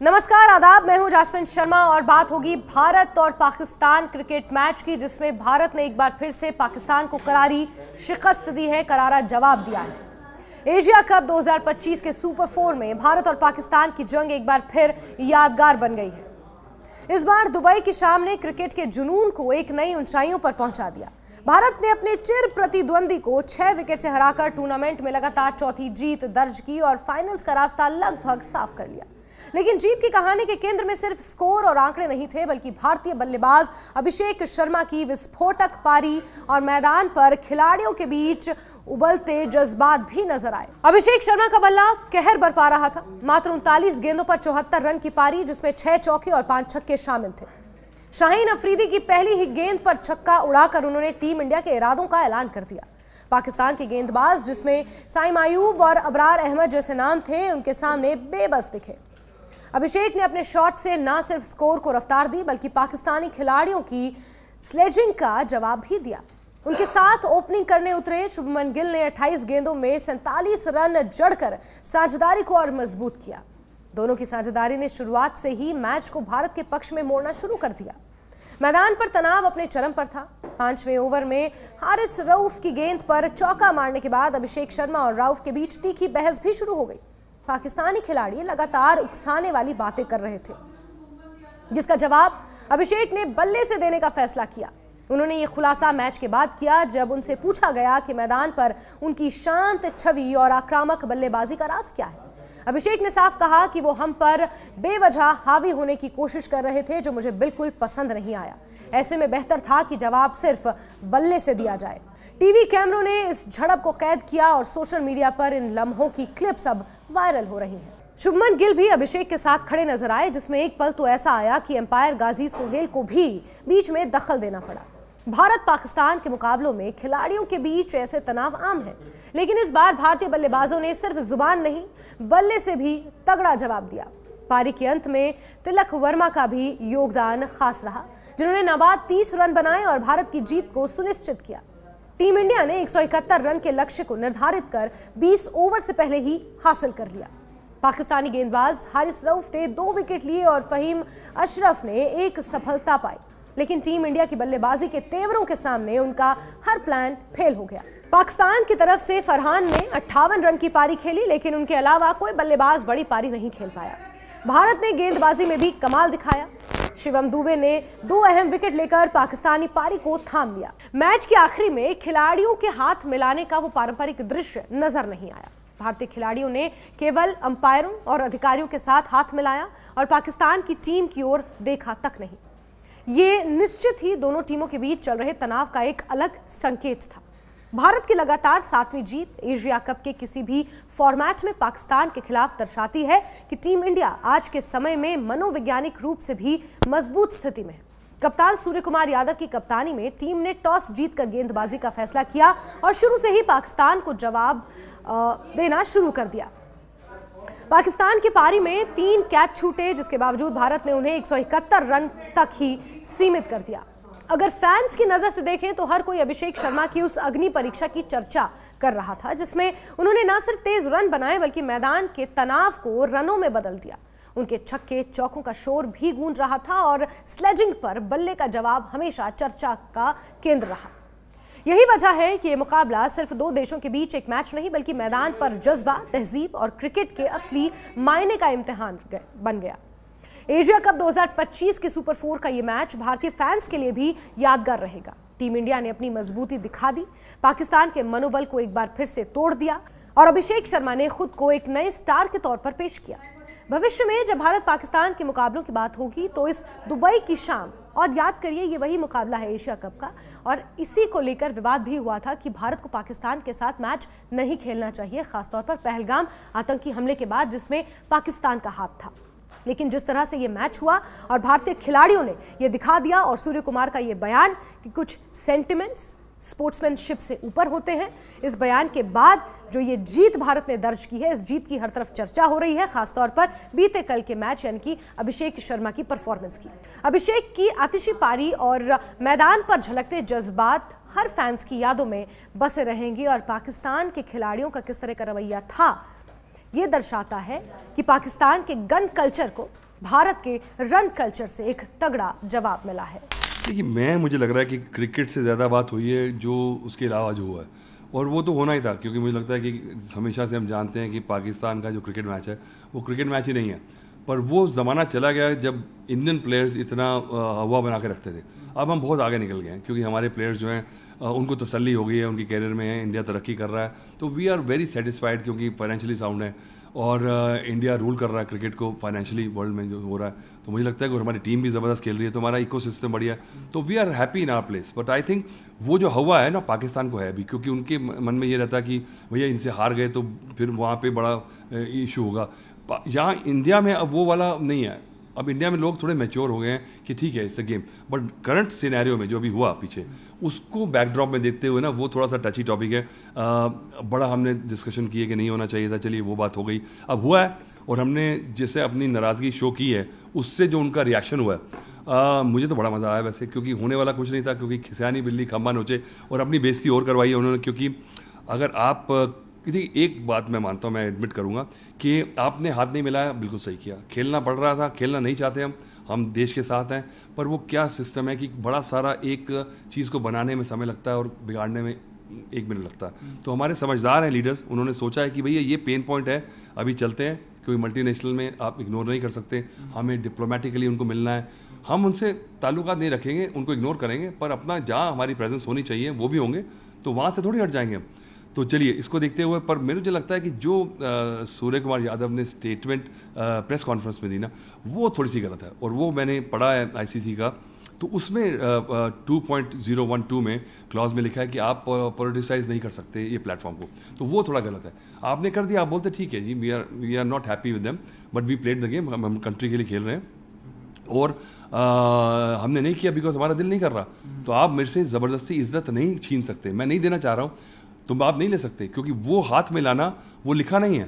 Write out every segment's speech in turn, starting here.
नमस्कार, आदाब। मैं हूं जास्मिन शर्मा और बात होगी भारत और पाकिस्तान क्रिकेट मैच की, जिसमें भारत ने एक बार फिर से पाकिस्तान को करारी शिकस्त दी है, करारा जवाब दिया है। एशिया कप 2025 के सुपर 4 में भारत और पाकिस्तान की जंग एक बार फिर यादगार बन गई है। इस बार दुबई की शाम ने क्रिकेट के जुनून को एक नई ऊंचाइयों पर पहुंचा दिया। भारत ने अपने चिर प्रतिद्वंदी को 6 विकेट से हराकर टूर्नामेंट में लगातार चौथी जीत दर्ज की और फाइनल्स का रास्ता लगभग साफ कर लिया। लेकिन जीत की कहानी के केंद्र में सिर्फ स्कोर और आंकड़े नहीं थे, बल्कि भारतीय बल्लेबाज अभिषेक शर्मा की विस्फोटक पारी और मैदान पर खिलाड़ियों के बीच उबलते जज्बात भी नजर आए। अभिषेक शर्मा का बल्ला कहर बरपा रहा था। मात्र 39 गेंदों पर 74 रन की पारी, जिसमें 6 चौके और 5 छक्के शामिल थे। शाहीन अफरीदी की पहली ही गेंद पर छक्का उड़ाकर उन्होंने टीम इंडिया के इरादों का ऐलान कर दिया। पाकिस्तान के गेंदबाज, जिसमें साइम आयूब और अबरार अहमद जैसे नाम थे, उनके सामने बेबस दिखे। अभिषेक ने अपने शॉट से न सिर्फ स्कोर को रफ्तार दी, बल्कि पाकिस्तानी खिलाड़ियों की स्लेजिंग का जवाब भी दिया। उनके साथ ओपनिंग करने उतरे शुभमन गिल ने 28 गेंदों में 47 रन जड़कर साझेदारी को और मजबूत किया। दोनों की साझेदारी ने शुरुआत से ही मैच को भारत के पक्ष में मोड़ना शुरू कर दिया। मैदान पर तनाव अपने चरम पर था। 5वें ओवर में हारिस रऊफ की गेंद पर चौका मारने के बाद अभिषेक शर्मा और रऊफ के बीच तीखी बहस भी शुरू हो गई। पाकिस्तानी खिलाड़ी लगातार उकसाने वाली बातें कर रहे थे, जिसका जवाब अभिषेक ने बल्ले से देने का फैसला किया। उन्होंने ये खुलासा मैच के बाद किया, जब उनसे पूछा गया कि मैदान पर उनकी शांत छवि और आक्रामक बल्लेबाजी का राज क्या है। अभिषेक ने साफ कहा कि वो हम पर बेवजह हावी होने की कोशिश कर रहे थे, जो मुझे बिल्कुल पसंद नहीं आया। ऐसे में बेहतर था कि जवाब सिर्फ बल्ले से दिया जाए। टीवी कैमरों ने इस झड़प को कैद किया और सोशल मीडिया पर इन लम्हों की क्लिप्स अब वायरल हो रही हैं। शुभमन गिल भी अभिषेक के साथ खड़े नजर आए, जिसमें एक पल तो ऐसा आया कि अंपायर गाजी सोहेल को भी बीच में दखल देना पड़ा। भारत पाकिस्तान के मुकाबलों में खिलाड़ियों के बीच ऐसे तनाव आम है, लेकिन इस बार भारतीय बल्लेबाजों ने सिर्फ जुबान नहीं, बल्ले से भी तगड़ा जवाब दिया। पारी के अंत में तिलक वर्मा का भी योगदान खास रहा, जिन्होंने नाबाद 30 रन बनाए और भारत की जीत को सुनिश्चित किया। टीम इंडिया ने 171 रन के लक्ष्य को निर्धारित कर 20 ओवर से पहले ही हासिल कर लिया। पाकिस्तानी गेंदबाज हारिस रऊफ ने 2 विकेट लिए और फहीम अशरफ ने 1 सफलता पाई, लेकिन टीम इंडिया की बल्लेबाजी के तेवरों के सामने उनका हर प्लान फेल हो गया। पाकिस्तान की तरफ से फरहान ने 58 रन की पारी खेली, लेकिन उनके अलावा कोई बल्लेबाज बड़ी पारी नहीं खेल पाया। भारत ने गेंदबाजी में भी कमाल दिखाया। शिवम दुबे ने 2 अहम विकेट लेकर पाकिस्तानी पारी को थाम लिया। मैच के आखिरी में खिलाड़ियों के हाथ मिलाने का वो पारंपरिक दृश्य नजर नहीं आया। भारतीय खिलाड़ियों ने केवल अंपायरों और अधिकारियों के साथ हाथ मिलाया और पाकिस्तान की टीम की ओर देखा तक नहीं। ये निश्चित ही दोनों टीमों के बीच चल रहे तनाव का एक अलग संकेत था। भारत की लगातार 7वीं जीत एशिया कप के किसी भी फॉर्मेट में पाकिस्तान के खिलाफ दर्शाती है कि टीम इंडिया आज के समय में मनोवैज्ञानिक रूप से भी मजबूत स्थिति में है। कप्तान सूर्य कुमार यादव की कप्तानी में टीम ने टॉस जीतकर गेंदबाजी का फैसला किया और शुरू से ही पाकिस्तान को जवाब देना शुरू कर दिया। पाकिस्तान की पारी में 3 कैच छूटे, जिसके बावजूद भारत ने उन्हें 171 रन तक ही सीमित कर दिया। अगर फैंस की नजर से देखें तो हर कोई अभिषेक शर्मा की उस अग्नि परीक्षा की चर्चा कर रहा था, जिसमें उन्होंने न सिर्फ तेज रन बनाए, बल्कि मैदान के तनाव को रनों में बदल दिया। उनके छक्के चौकों का शोर भी गूंज रहा था और स्लेजिंग पर बल्ले का जवाब हमेशा चर्चा का केंद्र रहा। यही वजह है कि ये मुकाबला सिर्फ 2 देशों के बीच एक मैच नहीं, बल्कि मैदान पर जज्बा, तहजीब और क्रिकेट के असली मायने का इम्तिहान बन गया। एशिया कप 2025 के सुपर 4 का ये मैच भारतीय फैंस के लिए भी यादगार रहेगा। टीम इंडिया ने अपनी मजबूती दिखा दी, पाकिस्तान के मनोबल को एक बार फिर से तोड़ दिया और अभिषेक शर्मा ने खुद को एक नए स्टार के तौर पर पेश किया। भविष्य में जब भारत पाकिस्तान के मुकाबलों की बात होगी तो इस दुबई की शाम, और याद करिए ये वही मुकाबला है एशिया कप का, और इसी को लेकर विवाद भी हुआ था कि भारत को पाकिस्तान के साथ मैच नहीं खेलना चाहिए, खासतौर पर पहलगाम आतंकी हमले के बाद, जिसमें पाकिस्तान का हाथ था। लेकिन जिस तरह से ये मैच हुआ और भारतीय खिलाड़ियों ने ये दिखा दिया, और सूर्य कुमार का ये बयान कि कुछ सेंटिमेंट्स स्पोर्ट्समैनशिप से ऊपर होते हैं, इस बयान के बाद जो ये जीत भारत ने दर्ज की है, इस जीत की हर तरफ चर्चा हो रही है, खासतौर पर बीते कल के मैच यानी कि अभिषेक शर्मा की परफॉर्मेंस की। अभिषेक की आतिशी पारी और मैदान पर झलकते जज्बात हर फैंस की यादों में बसे रहेंगे, और पाकिस्तान के खिलाड़ियों का किस तरह का रवैया था, ये दर्शाता है कि पाकिस्तान के गन कल्चर को भारत के रन कल्चर से एक तगड़ा जवाब मिला है। देखिए, मुझे लग रहा है कि क्रिकेट से ज़्यादा बात हुई है जो उसके अलावा जो हुआ है, और वो तो होना ही था, क्योंकि मुझे लगता है कि हमेशा से हम जानते हैं कि पाकिस्तान का जो क्रिकेट मैच है वो क्रिकेट मैच ही नहीं है। पर वो ज़माना चला गया जब इंडियन प्लेयर्स इतना हवा बना के रखते थे। अब हम बहुत आगे निकल गए हैं, क्योंकि हमारे प्लेयर्स जो हैं उनको तसल्ली हो गई है, उनकी कैरियर में है, इंडिया तरक्की कर रहा है, तो वी आर वेरी सेटिस्फाइड, क्योंकि फाइनेंशियली साउंड है और इंडिया रूल कर रहा है क्रिकेट को फाइनेंशियली वर्ल्ड में जो हो रहा है। तो मुझे लगता है कि हमारी टीम भी ज़बरदस्त खेल रही है, तो हमारा इकोसिस्टम बढ़िया है, तो we are happy in our place. But I think वो जो हवा है ना पाकिस्तान को है अभी, क्योंकि उनके मन में ये रहता है कि भैया इनसे हार गए तो फिर वहाँ पे बड़ा इशू होगा। यहाँ इंडिया में अब वो वाला नहीं है। अब इंडिया में लोग थोड़े मैच्योर हो गए हैं कि ठीक है, it's a game. But current scenario में जो अभी हुआ पीछे, उसको बैकड्रॉप में देखते हुए ना, वो थोड़ा सा टची टॉपिक है। बड़ा हमने डिस्कशन किए कि नहीं होना चाहिए था, चलिए वो बात हो गई, अब हुआ है। और हमने जैसे अपनी नाराज़गी शो की है, उससे जो उनका रिएक्शन हुआ है, मुझे तो बड़ा मज़ा आया वैसे, क्योंकि होने वाला कुछ नहीं था, क्योंकि खिसियानी बिल्ली खम्बा नोचे, और अपनी बेइज्जती और करवाई है उन्होंने। क्योंकि अगर आप एक बात मैं मानता हूँ, मैं एडमिट करूँगा कि आपने हाथ नहीं मिलाया, बिल्कुल सही किया। खेलना पड़ रहा था, खेलना नहीं चाहते हम देश के साथ हैं, पर वो क्या सिस्टम है कि बड़ा सारा एक चीज़ को बनाने में समय लगता है और बिगाड़ने में 1 मिनट लगता है। तो हमारे समझदार हैं लीडर्स, उन्होंने सोचा है कि भैया ये पेन पॉइंट है, अभी चलते हैं, क्योंकि मल्टीनेशनल में आप इग्नोर नहीं कर सकते, हमें डिप्लोमेटिकली उनको मिलना है। हम उनसे ताल्लुकात नहीं रखेंगे, उनको इग्नोर करेंगे, पर अपना जहाँ हमारी प्रेजेंस होनी चाहिए वो भी होंगे, तो वहाँ से थोड़ी हट जाएंगे हम। तो चलिए इसको देखते हुए, पर मुझे लगता है कि जो सूर्य कुमार यादव ने स्टेटमेंट प्रेस कॉन्फ्रेंस में दी ना, वो थोड़ी सी गलत है। और वो मैंने पढ़ा है आईसीसी का, तो उसमें 2.012 में क्लॉज में लिखा है कि आप पॉलिटिसाइज नहीं कर सकते ये प्लेटफॉर्म को, तो वो थोड़ा गलत है। आपने कर दिया, आप बोलते ठीक है जी, we are not happy with them, but we played the game, हम कंट्री के लिए खेल रहे हैं, और हमने नहीं किया बिकॉज हमारा दिल नहीं कर रहा। तो आप मेरे से ज़बरदस्ती इज्जत नहीं छीन सकते, मैं नहीं देना चाह रहा हूँ, तुम आप नहीं ले सकते, क्योंकि वो हाथ में लाना वो लिखा नहीं है।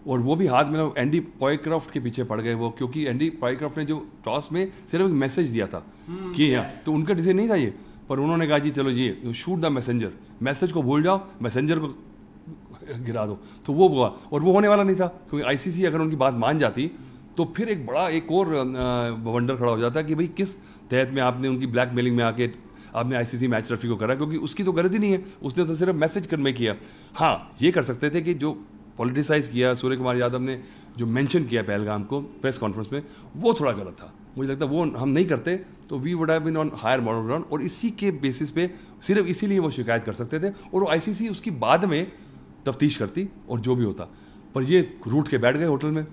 और वो भी हाथ में एंडी पॉयक्रॉफ्ट के पीछे पड़ गए वो, क्योंकि एंडी पॉयक्रॉफ्ट ने जो टॉस में सिर्फ एक मैसेज दिया था कि यहाँ, तो उनका डिसीजन नहीं था ये, पर उन्होंने कहा जी चलो ये शूट द मैसेंजर, मैसेज को भूल जाओ, मैसेंजर को गिरा दो, तो वो हुआ। और वो होने वाला नहीं था, क्योंकि आईसीसी अगर उनकी बात मान जाती तो फिर एक और वंडर खड़ा हो जाता कि भाई किस तहत में आपने उनकी ब्लैकमेलिंग में आके आपने आईसीसी मैच रेफरी को करा, क्योंकि उसकी तो गलती नहीं है, उसने तो सिर्फ मैसेज करने किया। हाँ, ये कर सकते थे कि जो पॉलिटिसाइज किया सूर्य कुमार यादव ने, जो मेंशन किया पहलगाम को प्रेस कॉन्फ्रेंस में, वो थोड़ा गलत था। मुझे लगता है वो हम नहीं करते तो we would have been on higher moral ground, और इसी के बेसिस पे सिर्फ इसीलिए वो शिकायत कर सकते थे, और वो आईसीसी उसकी बाद में तफ्तीश करती और जो भी होता। पर ये रूट के बैठ गए होटल में,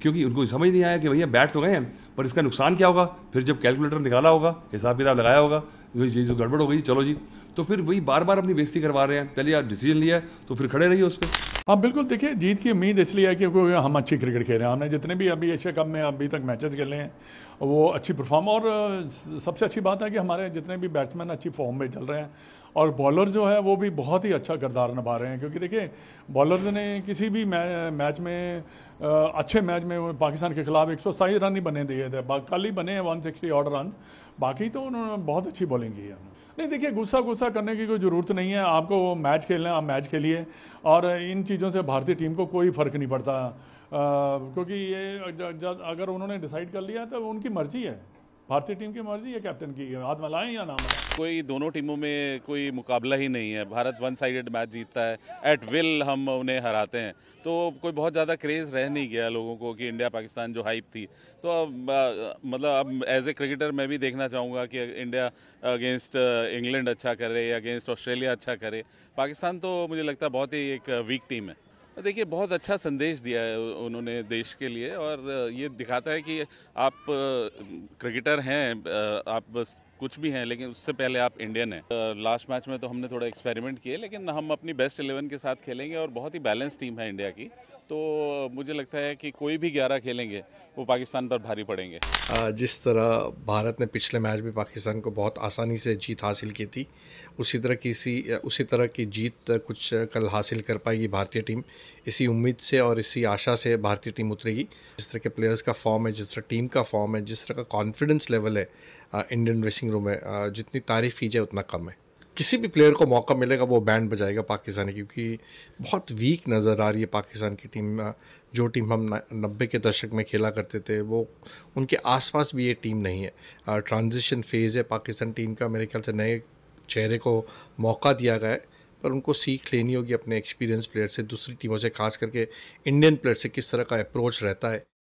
क्योंकि उनको समझ नहीं आया कि भैया बैठ तो गए हैं, पर इसका नुकसान क्या होगा। फिर जब कैलकुलेटर निकाला होगा, हिसाब किताब लगाया होगा, ये जो गड़बड़ हो गई, चलो जी, तो फिर वही बार बार अपनी बेइज्जती करवा रहे हैं। चलिए यार, डिसीजन लिया है तो फिर खड़े रहिए उस पर। हाँ बिल्कुल, देखिए जीत की उम्मीद इसलिए है क्योंकि हम अच्छी क्रिकेट खेल रहे हैं। हमने जितने भी अभी एशिया कप में अभी तक मैचेस खेले हैं वो अच्छी परफॉर्म, और सबसे अच्छी बात है कि हमारे जितने भी बैट्समैन अच्छी फॉर्म में चल रहे हैं, और बॉलर जो है वो भी बहुत ही अच्छा किरदार निभा रहे हैं। क्योंकि देखिए बॉलर्स ने किसी भी मैच में अच्छे मैच में पाकिस्तान के खिलाफ 127 रन ही बने दिए थे, कल ही बने हैं 160 ऑड रन, बाकी तो उन्होंने बहुत अच्छी बॉलिंग की है। नहीं देखिए, गुस्सा करने की कोई ज़रूरत नहीं है, आपको मैच खेलना है, आप मैच खेलिए, और इन चीज़ों से भारतीय टीम को कोई फ़र्क नहीं पड़ता, क्योंकि ये अगर उन्होंने डिसाइड कर लिया तो उनकी मर्जी है, भारतीय टीम की मर्जी है, कैप्टन की, हाथ मिलाएं या ना मिलाएं। कोई दोनों टीमों में कोई मुकाबला ही नहीं है। भारत वन साइडेड मैच जीतता है, एट विल हम उन्हें हराते हैं, तो कोई बहुत ज़्यादा क्रेज़ रह नहीं गया लोगों को कि इंडिया पाकिस्तान जो हाइप थी। तो अब मतलब अब एज ए क्रिकेटर मैं भी देखना चाहूँगा कि इंडिया अगेंस्ट इंग्लैंड अच्छा करे या अगेंस्ट ऑस्ट्रेलिया अच्छा करे। पाकिस्तान तो मुझे लगता है बहुत ही एक वीक टीम है। देखिए, बहुत अच्छा संदेश दिया है उन्होंने देश के लिए, और ये दिखाता है कि आप क्रिकेटर हैं, आप कुछ भी हैं, लेकिन उससे पहले आप इंडियन हैं। लास्ट मैच में तो हमने थोड़ा एक्सपेरिमेंट किए, लेकिन हम अपनी बेस्ट 11 के साथ खेलेंगे, और बहुत ही बैलेंस टीम है इंडिया की, तो मुझे लगता है कि कोई भी 11 खेलेंगे वो पाकिस्तान पर भारी पड़ेंगे। जिस तरह भारत ने पिछले मैच में पाकिस्तान को बहुत आसानी से जीत हासिल की थी, उसी तरह की जीत कुछ कल हासिल कर पाएगी भारतीय टीम। इसी उम्मीद से और इसी आशा से भारतीय टीम उतरेगी। जिस तरह के प्लेयर्स का फॉर्म है, जिस तरह टीम का फॉर्म है, जिस तरह का कॉन्फिडेंस लेवल है इंडियन ड्रेसिंग रूम में, जितनी तारीफ़ की जाए उतना कम है। किसी भी प्लेयर को मौका मिलेगा वो बैंड बजाएगा पाकिस्तानी, क्योंकि बहुत वीक नज़र आ रही है पाकिस्तान की टीम। जो टीम हम 90 के दशक में खेला करते थे वो उनके आसपास भी ये टीम नहीं है। ट्रांजिशन फेज़ है पाकिस्तान टीम का। मेरे ख्याल से नए चेहरे को मौका दिया गया है, पर उनको सीख लेनी होगी अपने एक्सपीरियंस प्लेयर से, दूसरी टीमों से, खास करके इंडियन प्लेयर से किस तरह का अप्रोच रहता है।